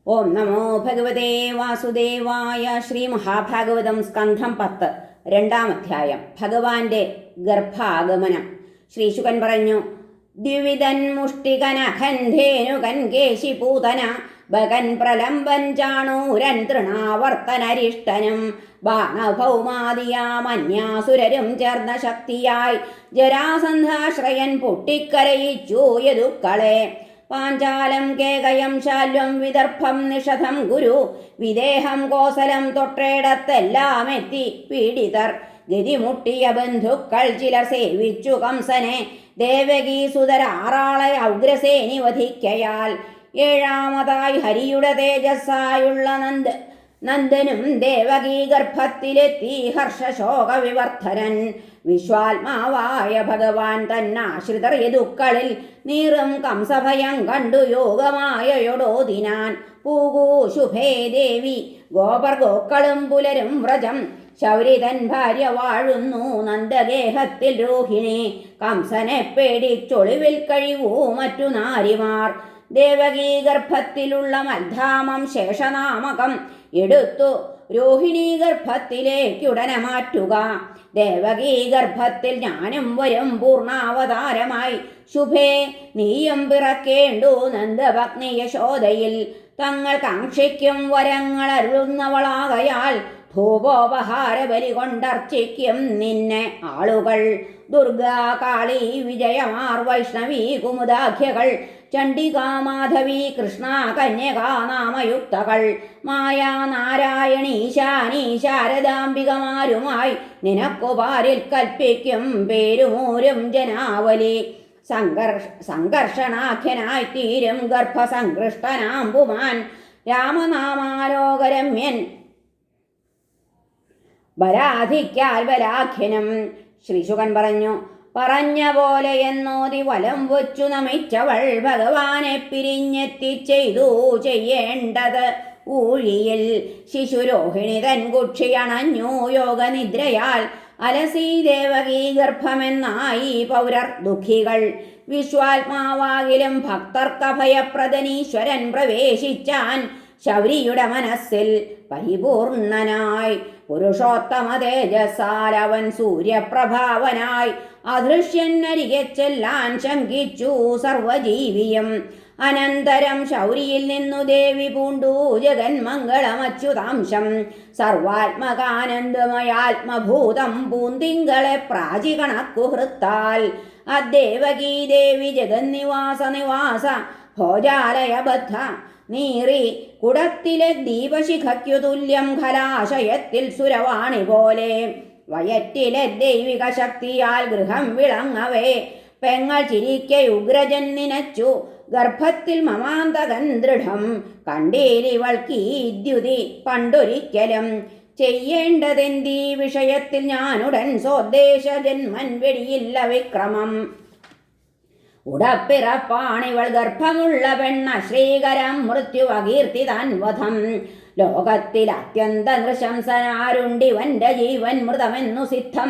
ഓം നമോ ഭഗവതേ വാസുദേവായ. ശ്രീ മഹാഭാഗവതം സ്കന്ധം 10 രണ്ടാം അധ്യായം. ഭഗവാന്റെ ഗർഭാഗമനം. ശ്രീശുകൻ പറഞ്ഞു: ദ്വിവിധൻ മുഷ്ടികനഖന്ധേനുകൻ കേശിപൂതന ഭഗൻ പ്രലംബൻ ചാണൂരൻ തൃണാവർത്തനരിഷ്ടനും ബാണഭൗമാദിയാമന്യാസുരരും ചേർന്ന ശക്തിയായി ജരാസന്ധാശ്രയൻ പൊട്ടിക്കരയിച്ചു യദുക്കളെ. പാഞ്ചാലം കേകയം ശാല്വം വിദർഭം നിഷധം ഗുരു വിദേഹം കോസലം തൊട്ടേടത്തെല്ലാം എത്തി പീഡിതർ. ഗതിമുട്ടിയ ബന്ധുക്കൾ ചിലർ സേവിച്ചു കംസനെ. ദേവകീസുതരാറാളെ ഔഗ്രസേനി വധിക്കയാൽ. ഏഴാമതായി ഹരിയുടെ തേജസ്സായുള്ള നന്ദനും ദേവകീ ഗർഭത്തിലെത്തി ഹർഷശോക വിവർദ്ധനൻ. വിശ്വാത്മാവായ ഭഗവാൻ തന്നാശ്രിതർ യദുക്കളിൽ നീറും കംസഭയം കണ്ടു യോഗമായയൊടോതിനാൻ. പൂകൂ ശുഭേ ദേവി ഗോപർ ഗോക്കളും പുലരും വ്രജം. ശൗരിതൻ ഭാര്യ വാഴുന്നു നന്ദഗേഹത്തിൽ രോഹിണി. കംസനെ പേടിച്ചൊളിവിൽ കഴിവൂ മറ്റു നാരിമാർ. ദേവകീ ഗർഭത്തിലുള്ള മൽധാമം ശേഷനാമകം എടുത്തു രോഹിണീ ഗർഭത്തിലേക്കുടനെ മാറ്റുക. ദേവകീ ഗർഭത്തിൽ ഞാനും വരും പൂർണ്ണാവതാരമായി. ശുഭേ നീയും പിറക്കേണ്ടു നന്ദഭഗ്നി യശോദയിൽ. തങ്ങൾ കാക്ഷിക്കും വരങ്ങൾ അരുളുന്നവളാകയാൽ ധൂപോപഹാര ബലി കൊണ്ടർച്ചിക്കും നിന്നെ ആളുകൾ. ദുർഗാ കാളി വിജയമാർ വൈഷ്ണവി കുമുദാഖ്യകൾ ചണ്ഡികാ മാധവി കൃഷ്ണ കന്യകാ നാമയുക്തകൾ മായാ നാരായണി ഈശാനി ശാരദാംബികമാരുമായി നിനക്കു പാരിൽ കൽപ്പിക്കും പേരുമൂരും ജനാവലി. സംഘർഷണാഖ്യനായി തീരും ഗർഭസങ്കൃഷ്ടനാമ്പുമാൻ രാമനാമാലോകരമ്യൻ ബലാധിക്കാൽ ബലാഖ്യനം. ശ്രീശുകൻ പറഞ്ഞു: പറഞ്ഞ പോലെ എന്നോതി വലം വച്ചു നമിച്ചവൾ ഭഗവാനെ പിരിഞ്ഞെത്തി ചെയ്തു ചെയ്യേണ്ടത് ഊഴിയിൽ. ശിശുരോഹിണി തൻ കുക്ഷിയണഞ്ഞു യോഗനിദ്രയാൽ. അലസീ ദേവകീ ഗർഭമെന്നായി പൗരർ ദുഃഖികൾ. വിശ്വാത്മാവാകിലും ഭക്തർക്കഭയപ്രദനീശ്വരൻ പ്രവേശിച്ചാൻ ശൗരിയുടെ മനസ്സിൽ പരിപൂർണനായി. പുരുഷോത്തമ തേജസ്സാൽ അവൻ സൂര്യപ്രഭാവനായി അദൃശ്യനരികെ ചെല്ലാൻ ശങ്കിച്ചു സർവജീവിയും. അനന്തരം ശൗരിയിൽ നിന്നു ദേവി പൂണ്ടു ജഗന്മംഗളമച്യുതാംശം. സർവാത്മകാനന്ദമയാത്മഭൂതം പൂന്തിങ്കളെ പ്രാചി കണക്കുഹൃത്താൽ. അദ്ദേവകീ ദേവി ജഗന്നിവാസ നിവാസ ഭോജാലയബദ്ധ നീറി കുടത്തിലെ ദീപശിഖയ്ക്കു തുല്യം ഖലാശയത്തിൽ സുരവാണി പോലെ. വയറ്റിലെ ദൈവിക ശക്തിയാൽ ഗൃഹം വിളങ്ങവേ പെങ്ങൾ ചിരിക്കെ ഉഗ്രജൻ നിനച്ചു. ഗർഭത്തിൽ മമാന്തകൻ ദൃഢം കണ്ടീലിവൾക്കീദ്യുതി പണ്ടൊരിക്കലും. ചെയ്യേണ്ടതെന്തീ വിഷയത്തിൽ ഞാനുടൻ സ്വദേശ ജന്മൻ വെടിയില്ല വിക്രമം. ഉടപ്പിറപ്പാണിവൾ ഗർഭമുള്ള പെണ്ണ ശ്രീകരം മൃത്യുവകീർത്തി താൻ വധം. ലോകത്തിൽ അത്യന്ത നൃശംസനാരുണ്ടിവന്റെ ജീവൻ മൃതമെന്നു സിദ്ധം.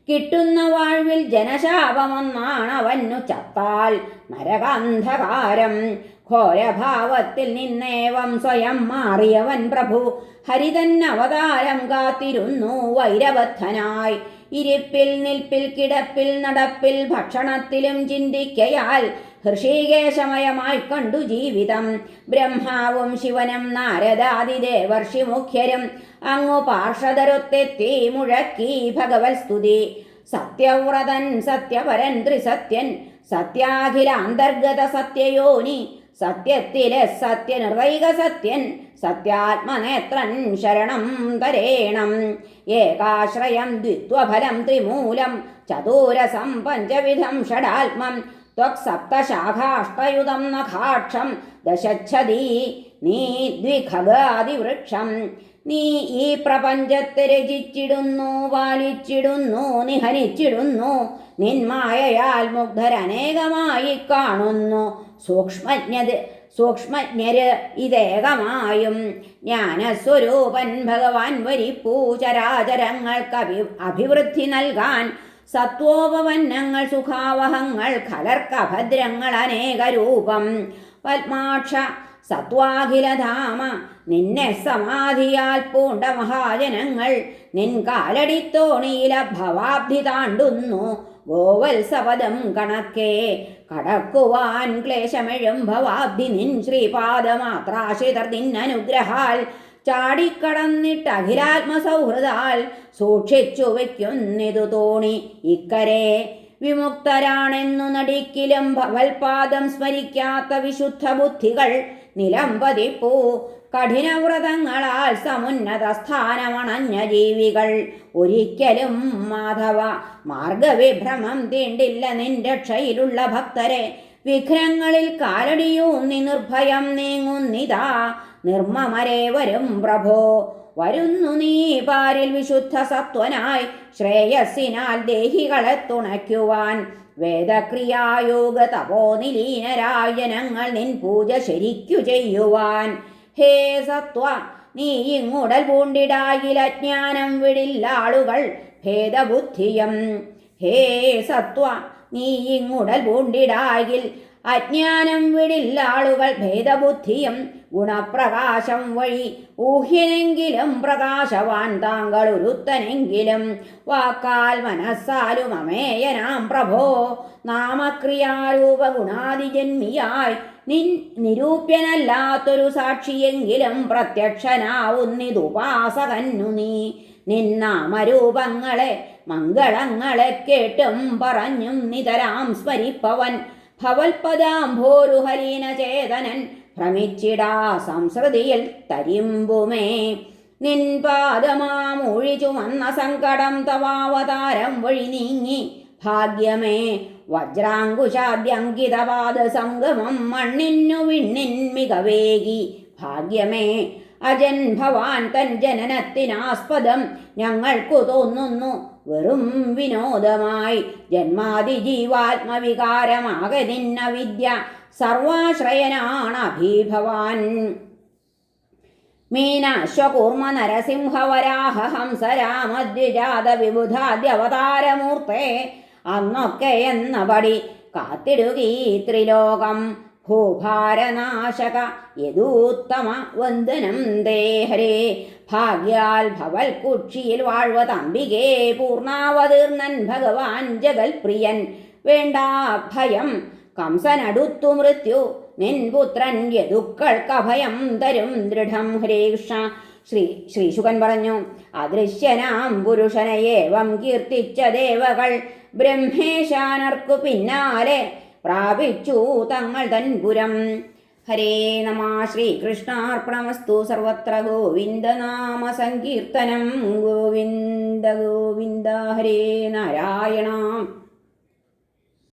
കിട്ടുന്ന വാഴ്വിൽ ജനശാപമൊന്നാണവന്നു ചത്താൽ നരകാന്ധകാരം. ഘോരഭാവത്തിൽ നിന്നേവം സ്വയം മാറിയവൻ പ്രഭു ഹരിതൻ അവതാരം കാത്തിരുന്നു വൈരബദ്ധനായി. ഇരിപ്പിൽ നിൽപ്പിൽ കിടപ്പിൽ നടപ്പിൽ ഭക്ഷണത്തിലും ചിന്തിക്കയാൽ ഹൃഷീകേശമയമായി കണ്ടു ജീവിതം. ബ്രഹ്മാവും ശിവനും നാരദാദിദേവർഷി മുഖ്യരും അങ്ങു പാർഷദരൊത്തെത്തി മുഴക്കി ഭഗവത് സ്തുതി. സത്യവ്രതൻ സത്യപരൻ ത്രിസത്യൻ സത്യാഖിലാന്തർഗത സത്യയോനി. സത്യത്തിലെ സത്യനിർവൈക സത്യൻ സത്യാത്മനേത്രൻ ശരണം തരേണം. ഏകാശ്രയം ദ്വിത്വഫലം ത്രിമൂലം ചതുരസം പഞ്ചവിധം ഷഡാത്മം. ത്വക്സപ്തശാഖാഷ്ടയുധം നഖാക്ഷം ദശച്ഛദീ നീ ദ്വിഖഗാദിവൃക്ഷം. നീ ഈ പ്രപഞ്ചത്തെ രചിച്ചിടുന്നു പാലിച്ചിടുന്നു നിഹനിച്ചിടുന്നു. നിന്മായയാൽ മുഗ്ധരനേകമായി കാണുന്നു. സൂക്ഷ്മജ്ഞര് ഇതേകമായും. ജ്ഞാനസ്വരൂപൻ ഭഗവാൻ വരിപ്പൂ ചരാചരങ്ങൾക്ക് അഭിവൃദ്ധി നൽകാൻ. സത്വോപവന്നങ്ങൾ സുഖാവഹങ്ങൾ ഖലർക്കഭദ്രങ്ങൾ അനേക രൂപം. പത്മാക്ഷ സത്വാഖിലധാമ നിന്നെ സമാധിയാൽ പൂണ്ട മഹാജനങ്ങൾ നിൻ കാലടിത്തോണിയില ഭവാബ്ധി താണ്ടുന്നു ഗോവത്സപദം കണക്കേ കടക്കുവാൻ ക്ലേശമെഴും ഭവാബ്ധി നിൻ ശ്രീപാദമാത്രാശ്രിതർ നിന്നനുഗ്രഹാൽ ചാടിക്കടന്നിട്ട് അഖിലാത്മസൗഹൃദാൽ സൂക്ഷിച്ചു വയ്ക്കുന്നിതു തോണി ഇക്കരെ വിമുക്തരാണെന്നു നടിക്കിലും ഭവൽപാദം സ്മരിക്കാത്ത വിശുദ്ധ ബുദ്ധികൾ നിലംപതിപ്പൂ കഠിനവ്രതങ്ങളാൽ സമുന്നത സ്ഥാനമണഞ്ഞ ജീവികൾ ഒരിക്കലും മാധവ മാർഗവിഭ്രമം തീണ്ടില്ല നിൻ രക്ഷയിലുള്ള ഭക്തരെ വിഘ്നങ്ങളിൽ കാലടിയൂന്നി നിർഭയം നീങ്ങുന്നിതാ നിർമ്മമരെ വരും പ്രഭോ വരുന്നു നീ പാരിൽ വിശുദ്ധ സത്വനായി ശ്രേയസ്സിനാൽ ദേഹികളെ തുണയ്ക്കുവാൻ വേദക്രിയായോഗ തപോനിലീനരായ ജനങ്ങൾ നിൻ പൂജ ശരിക്കു ചെയ്യുവാൻ ഹേ സത്വ നീ ഇങ്ങുടൽ പൂണ്ടിടായിൽ അജ്ഞാനം വിടില്ലാളുകൾ ഭേദബുദ്ധിയം ഹേ സത്വ നീ ഇങ്ങുടൽ പൂണ്ടിടായിൽ അജ്ഞാനം വിടില്ലാളുകൾ ഭേദബുദ്ധിയും ഗുണപ്രകാശം വഴി ഊഹ്യനെങ്കിലും പ്രകാശവാൻ താങ്കൾ ഒരുത്തനെങ്കിലും വാക്കാൽ മനസ്സാലും അമേയനാം പ്രഭോ നാമക്രിയാരൂപ ഗുണാതിജന്മിയായി നിരൂപ്യനല്ലാത്തൊരു സാക്ഷിയെങ്കിലും പ്രത്യക്ഷനാവുന്നിതുപാസകന്നു നീ നിന്നാമരൂപങ്ങളെ മംഗളങ്ങളെ കേട്ടും പറഞ്ഞും നിതരാം സ്മരിപ്പവൻ ഭവൽപദാംഭോരുഹലീന ചേതനൻ ഭ്രമിച്ചിടാ സംസൃതിയിൽ തരിമ്പുമേ നിൻ പാദമാമൂഴി ചുമന്ന സങ്കടം തവാവതാരം വഴി നീങ്ങി ഭാഗ്യമേ വജ്രാങ്കുശാദ്യങ്കിതപാദ സംഗമം മണ്ണിന്നു വിണ്ണിൻ മികവേകി ഭാഗ്യമേ അജൻ ഭവാൻ തൻ ജനനത്തിനാസ്പദം ഞങ്ങൾക്കു തോന്നുന്നു വെറും വിനോദമായി ജന്മാതി ജീവാത്മവികാരമാകെ നിന്ന വിദ്യ സർവാശ്രയനാണ് അഭീഭവാൻ മീനാശ്വകൂർമ്മ നരസിംഹവരാഹ ഹംസരാമദ്വിജാത വിബുധാദ്യവതാരമൂർത്തേ അന്നൊക്കെ എന്നപടി കാത്തിടുകീ ത്രിലോകം ഭൂഭാരനാശക യദൂത്തമ വന്ദനം ദേ ഹരേ ഭാഗ്യാൽ ഭവൽ കുക്ഷിയിൽ വാഴ്വതംബികേ പൂർണാവതീർണൻ ഭഗവാൻ ജഗൽപ്രിയൻ വേണ്ട ഭയം കംസനടുത്തു മൃത്യു നിൻ പുത്രൻ യദുക്കൾക്കഭയം തരും ദൃഢം ഹരേ കൃഷ്ണ. ശ്രീശുകൻ പറഞ്ഞു, അദൃശ്യനാം പുരുഷനെ ഏവം കീർത്തിച്ച ദേവകൾ ബ്രഹ്മേശാനർക്കു പിന്നാലെ പ്രാപിച്ചു തങ്ങൾ തൻപുരം. ഹരേ നമ. ശ്രീകൃഷ്ണാർപ്പണമസ്തു. സർവത്ര ഗോവിന്ദനാമ സങ്കീർത്തനം. ഗോവിന്ദ ഗോവിന്ദ. ഹരേ നാരായണ.